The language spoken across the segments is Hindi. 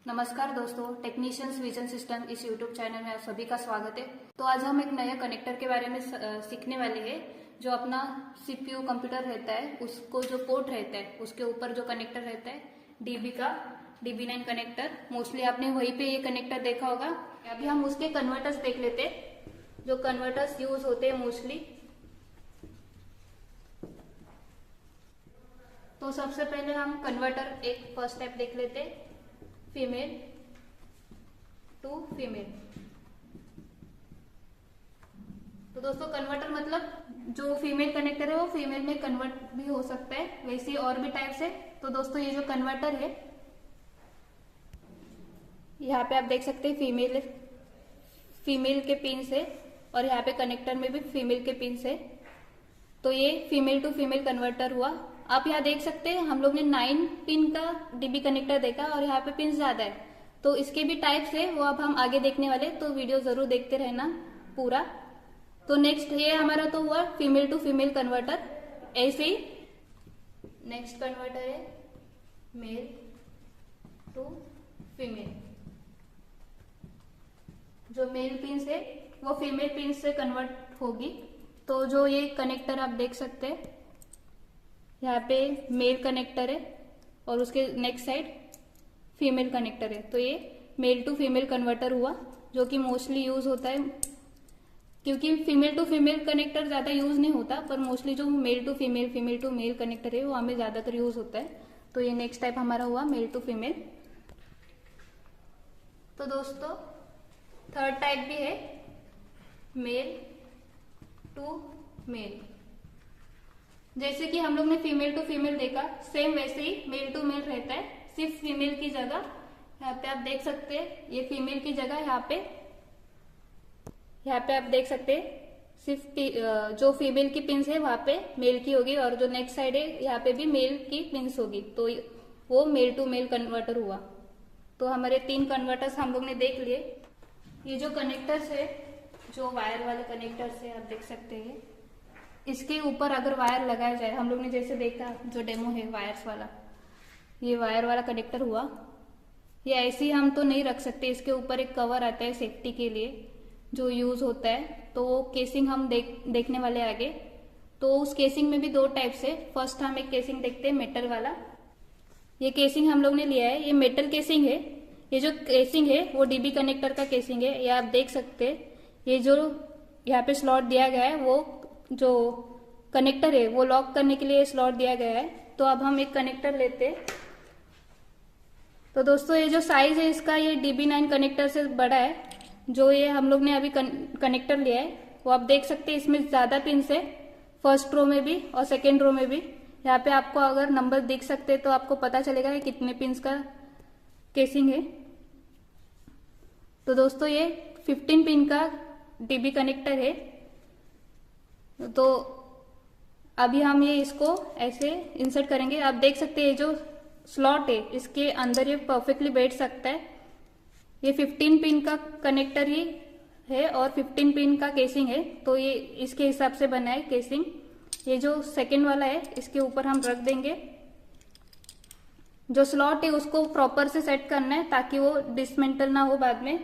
नमस्कार दोस्तों, टेक्नीशियंस विजन सिस्टम इस यूट्यूब चैनल में आप सभी का स्वागत है। तो आज हम एक नए कनेक्टर के बारे में सीखने वाले हैं। जो अपना सीपीयू कंप्यूटर रहता है उसको जो पोर्ट रहता है उसके ऊपर जो कनेक्टर रहता है डीबी का DB9 कनेक्टर, मोस्टली आपने वहीं पे ये कनेक्टर देखा होगा। अभी हम उसके कन्वर्टर्स देख लेते हैं, जो कन्वर्टर्स यूज होते हैं मोस्टली। तो सबसे पहले हम कन्वर्टर एक फर्स्ट स्टेप देख लेते हैं, फीमेल टू फीमेल। तो दोस्तों कन्वर्टर मतलब जो फीमेल कनेक्टर है वो फीमेल में कन्वर्ट भी हो सकता है, वैसे और भी टाइप्स है। तो दोस्तों ये जो कन्वर्टर है यहाँ पे आप देख सकते हैं फीमेल के पिंस है और यहाँ पे कनेक्टर में भी फीमेल के पिंस है। तो ये फीमेल टू फीमेल कन्वर्टर हुआ। आप यहाँ देख सकते हैं हम लोग ने 9 पिन का डीबी कनेक्टर देखा और यहाँ पे पिन ज्यादा है, तो इसके भी टाइप्स है, वो अब हम आगे देखने वाले, तो वीडियो जरूर देखते रहना पूरा। तो नेक्स्ट ये हमारा तो हुआ फीमेल टू फीमेल कन्वर्टर। ऐसे ही नेक्स्ट कन्वर्टर है मेल टू फीमेल। जो मेल पिन है वो फीमेल पिन से कन्वर्ट होगी। तो जो ये कनेक्टर आप देख सकते हैं यहाँ पे मेल कनेक्टर है और उसके नेक्स्ट साइड फीमेल कनेक्टर है। तो ये मेल टू फीमेल कन्वर्टर हुआ, जो कि मोस्टली यूज होता है, क्योंकि फीमेल टू फीमेल कनेक्टर ज्यादा यूज नहीं होता, पर मोस्टली जो मेल टू मेल कनेक्टर है वो हमें ज्यादातर यूज होता है। तो ये नेक्स्ट टाइप हमारा हुआ मेल टू फीमेल। तो दोस्तों थर्ड टाइप भी है मेल टू मेल। जैसे कि हम लोग ने फीमेल टू फीमेल देखा, सेम वैसे ही मेल टू मेल रहता है, सिर्फ फीमेल की जगह यहाँ पे आप देख सकते हैं, ये फीमेल की जगह यहाँ पे आप देख सकते हैं सिर्फ जो फीमेल की पिंस है वहां पे मेल की होगी और जो नेक्स्ट साइड है यहाँ पे भी मेल की पिंस होगी। तो वो मेल टू मेल कन्वर्टर हुआ। तो हमारे 3 कन्वर्टर्स हम लोग ने देख लिए। ये जो कनेक्टर्स है, जो वायर वाले कनेक्टर्स है, आप देख सकते हैं, इसके ऊपर अगर वायर लगाया जाए, हम लोग ने जैसे देखा जो डेमो है वायर्स वाला, ये वायर वाला कनेक्टर हुआ। ये ऐसे ही हम तो नहीं रख सकते, इसके ऊपर एक कवर आता है सेफ्टी के लिए जो यूज होता है। तो वो केसिंग हम देखने वाले आगे। तो उस केसिंग में भी 2 टाइप्स है। फर्स्ट हम एक केसिंग देखते हैं मेटल वाला। ये केसिंग हम लोग ने लिया है, ये मेटल केसिंग है। ये जो केसिंग है वो डीबी कनेक्टर का केसिंग है, ये आप देख सकते हैं। ये जो यहाँ पे स्लॉट दिया गया है, वो जो कनेक्टर है वो लॉक करने के लिए स्लॉट दिया गया है। तो अब हम एक कनेक्टर लेते हैं। तो दोस्तों ये जो साइज है इसका, ये DB9 कनेक्टर से बड़ा है। जो ये हम लोग ने अभी कनेक्टर लिया है वो आप देख सकते हैं, इसमें ज्यादा पिंस है, फर्स्ट रो में भी और सेकेंड रो में भी। यहाँ पे आपको अगर नंबर दिख सकते हैं तो आपको पता चलेगा कि कितने पिंस का केसिंग है। तो दोस्तों ये 15 पिन का डीबी कनेक्टर है। तो अभी हम ये इसको ऐसे इंसर्ट करेंगे। आप देख सकते हैं जो स्लॉट है इसके अंदर ये परफेक्टली बैठ सकता है। ये 15 पिन का कनेक्टर ही है और 15 पिन का केसिंग है, तो ये इसके हिसाब से बना है केसिंग। ये जो सेकेंड वाला है इसके ऊपर हम रख देंगे। जो स्लॉट है उसको प्रॉपर से सेट करना है ताकि वो डिसमेंटल ना हो बाद में।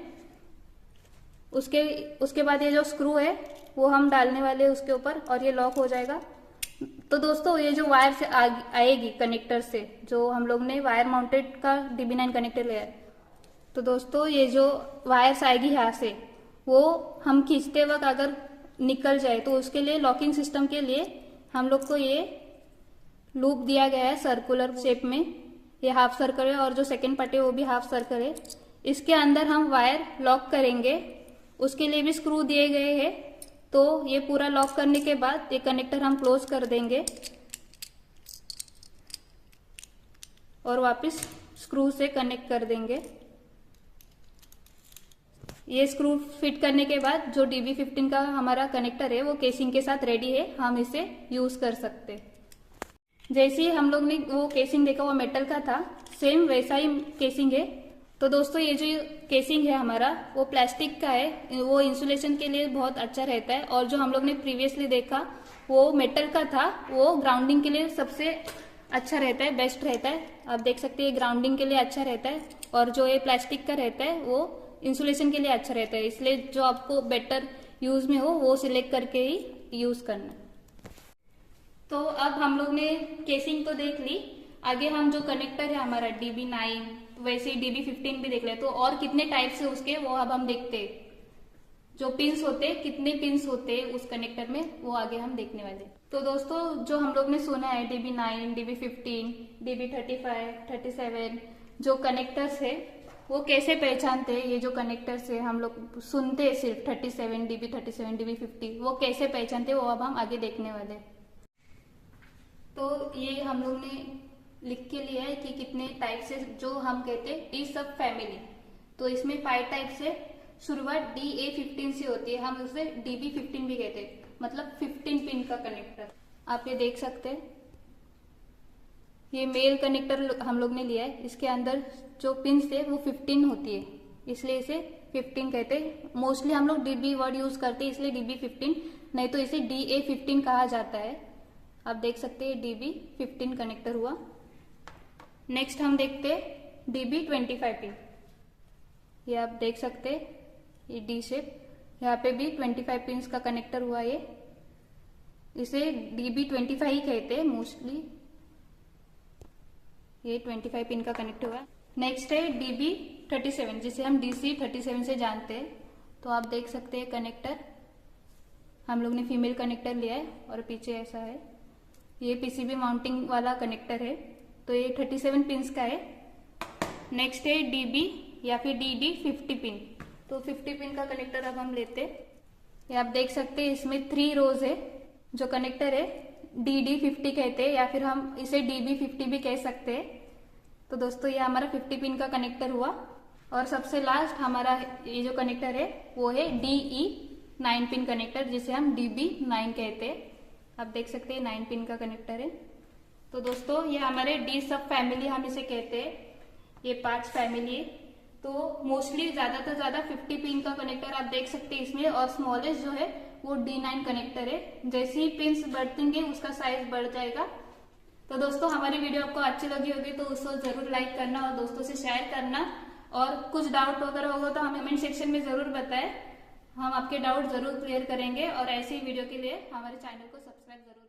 उसके बाद ये जो स्क्रू है वो हम डालने वाले हैं उसके ऊपर और ये लॉक हो जाएगा। तो दोस्तों ये जो वायर से आएगी कनेक्टर से, जो हम लोग ने वायर माउंटेड का DB9 कनेक्टर लिया है, तो दोस्तों ये जो वायर्स आएगी यहाँ से, वो हम खींचते वक्त अगर निकल जाए तो उसके लिए लॉकिंग सिस्टम के लिए हम लोग को ये लूप दिया गया है सर्कुलर शेप में। ये हाफ सर्कल है और जो सेकेंड पार्ट है वो भी हाफ सर्कल है। इसके अंदर हम वायर लॉक करेंगे, उसके लिए भी स्क्रू दिए गए हैं। तो ये पूरा लॉक करने के बाद ये कनेक्टर हम क्लोज कर देंगे और वापस स्क्रू से कनेक्ट कर देंगे। ये स्क्रू फिट करने के बाद जो DB15 का हमारा कनेक्टर है वो केसिंग के साथ रेडी है, हम इसे यूज कर सकते। जैसे ही हम लोग ने वो केसिंग देखा वो मेटल का था, सेम वैसा ही केसिंग है। तो दोस्तों ये जो केसिंग है हमारा वो प्लास्टिक का है, वो इंसुलेशन के लिए बहुत अच्छा रहता है। और जो हम लोग ने प्रीवियसली देखा वो मेटल का था, वो ग्राउंडिंग के लिए सबसे अच्छा रहता है, बेस्ट रहता है। आप देख सकते हैं ग्राउंडिंग के लिए अच्छा रहता है, और जो ये प्लास्टिक का रहता है वो इंसुलेशन के लिए अच्छा रहता है। इसलिए जो आपको बेटर यूज में हो वो सिलेक्ट करके ही यूज करना। तो अब हम लोग ने केसिंग तो देख ली, आगे हम जो कनेक्टर है हमारा DB9, वैसे ही DB15 भी देख ले। तो और कितने टाइप्स है उसके वो अब हम देखते हैं। जो पिंस होते हैं, कितने पिंस होते हैं उस कनेक्टर में, वो आगे हम देखने वाले। तो दोस्तों जो हम लोग ने सुना है DB9, DB15, DB35, 37 जो कनेक्टर्स है वो कैसे पहचानते हैं। ये जो कनेक्टर्स है हम लोग सुनते हैं सिर्फ 37, DB37, DB50, वो कैसे पहचानते हैं वो अब हम आगे देखने वाले। तो ये हम लोग ने लिख के लिया है कि कितने टाइप्स है जो हम कहते हैं डी सब फैमिली। तो इसमें 5 टाइप्स है। शुरुआत DA15 से होती है, हम उसे DB15 भी कहते हैं, मतलब 15 पिन का कनेक्टर। आप ये देख सकते हैं, ये मेल कनेक्टर हम लोग ने लिया है। इसके अंदर जो पिन्स है वो 15 होती है, इसलिए इसे 15 कहते हैं। मोस्टली हम लोग DB वर्ड यूज करते हैं, इसलिए DB15, नहीं तो इसे DA15 कहा जाता है। आप देख सकते हैं DB15 कनेक्टर हुआ। नेक्स्ट हम देखते हैं DB25 पिन। ये आप देख सकते हैं, ये डी शेप, यहाँ पे भी 25 पिंस का कनेक्टर हुआ। ये इसे DB25 ही कहते हैं मोस्टली। ये 25 पिन का कनेक्टर हुआ। नेक्स्ट है DB37, जिसे हम DC37 से जानते हैं। तो आप देख सकते हैं कनेक्टर, हम लोग ने फीमेल कनेक्टर लिया है और पीछे ऐसा है। ये PCB माउंटिंग वाला कनेक्टर है, तो ये 37 पिंस का है। नेक्स्ट है DB या फिर DD50 पिन। तो 50 पिन का कनेक्टर अब हम लेते हैं। ये आप देख सकते हैं, इसमें 3 रोज है। जो कनेक्टर है DD50 कहते हैं, या फिर हम इसे DB50 भी कह सकते हैं। तो दोस्तों ये हमारा 50 पिन का कनेक्टर हुआ। और सबसे लास्ट हमारा ये जो कनेक्टर है वो है DE9 पिन कनेक्टर, जिसे हम DB9 कहते हैं। आप देख सकते हैं 9 पिन का कनेक्टर है। तो दोस्तों ये हमारे डी सब फैमिली हम इसे कहते हैं, ये 5 फैमिली है। तो मोस्टली ज्यादा से ज्यादा 50 पिन का कनेक्टर आप देख सकते हैं इसमें, और स्मॉलेस्ट जो है वो D9 कनेक्टर है। जैसे ही पिंस बढ़तेंगे उसका साइज बढ़ जाएगा। तो दोस्तों हमारी वीडियो आपको अच्छी लगी होगी तो उसको जरूर लाइक करना और दोस्तों से शेयर करना। और कुछ डाउट वगैरह होगा तो हमें कमेंट सेक्शन में जरूर बताएं, हम आपके डाउट जरूर क्लियर करेंगे। और ऐसी वीडियो के लिए हमारे चैनल को सब्सक्राइब जरूर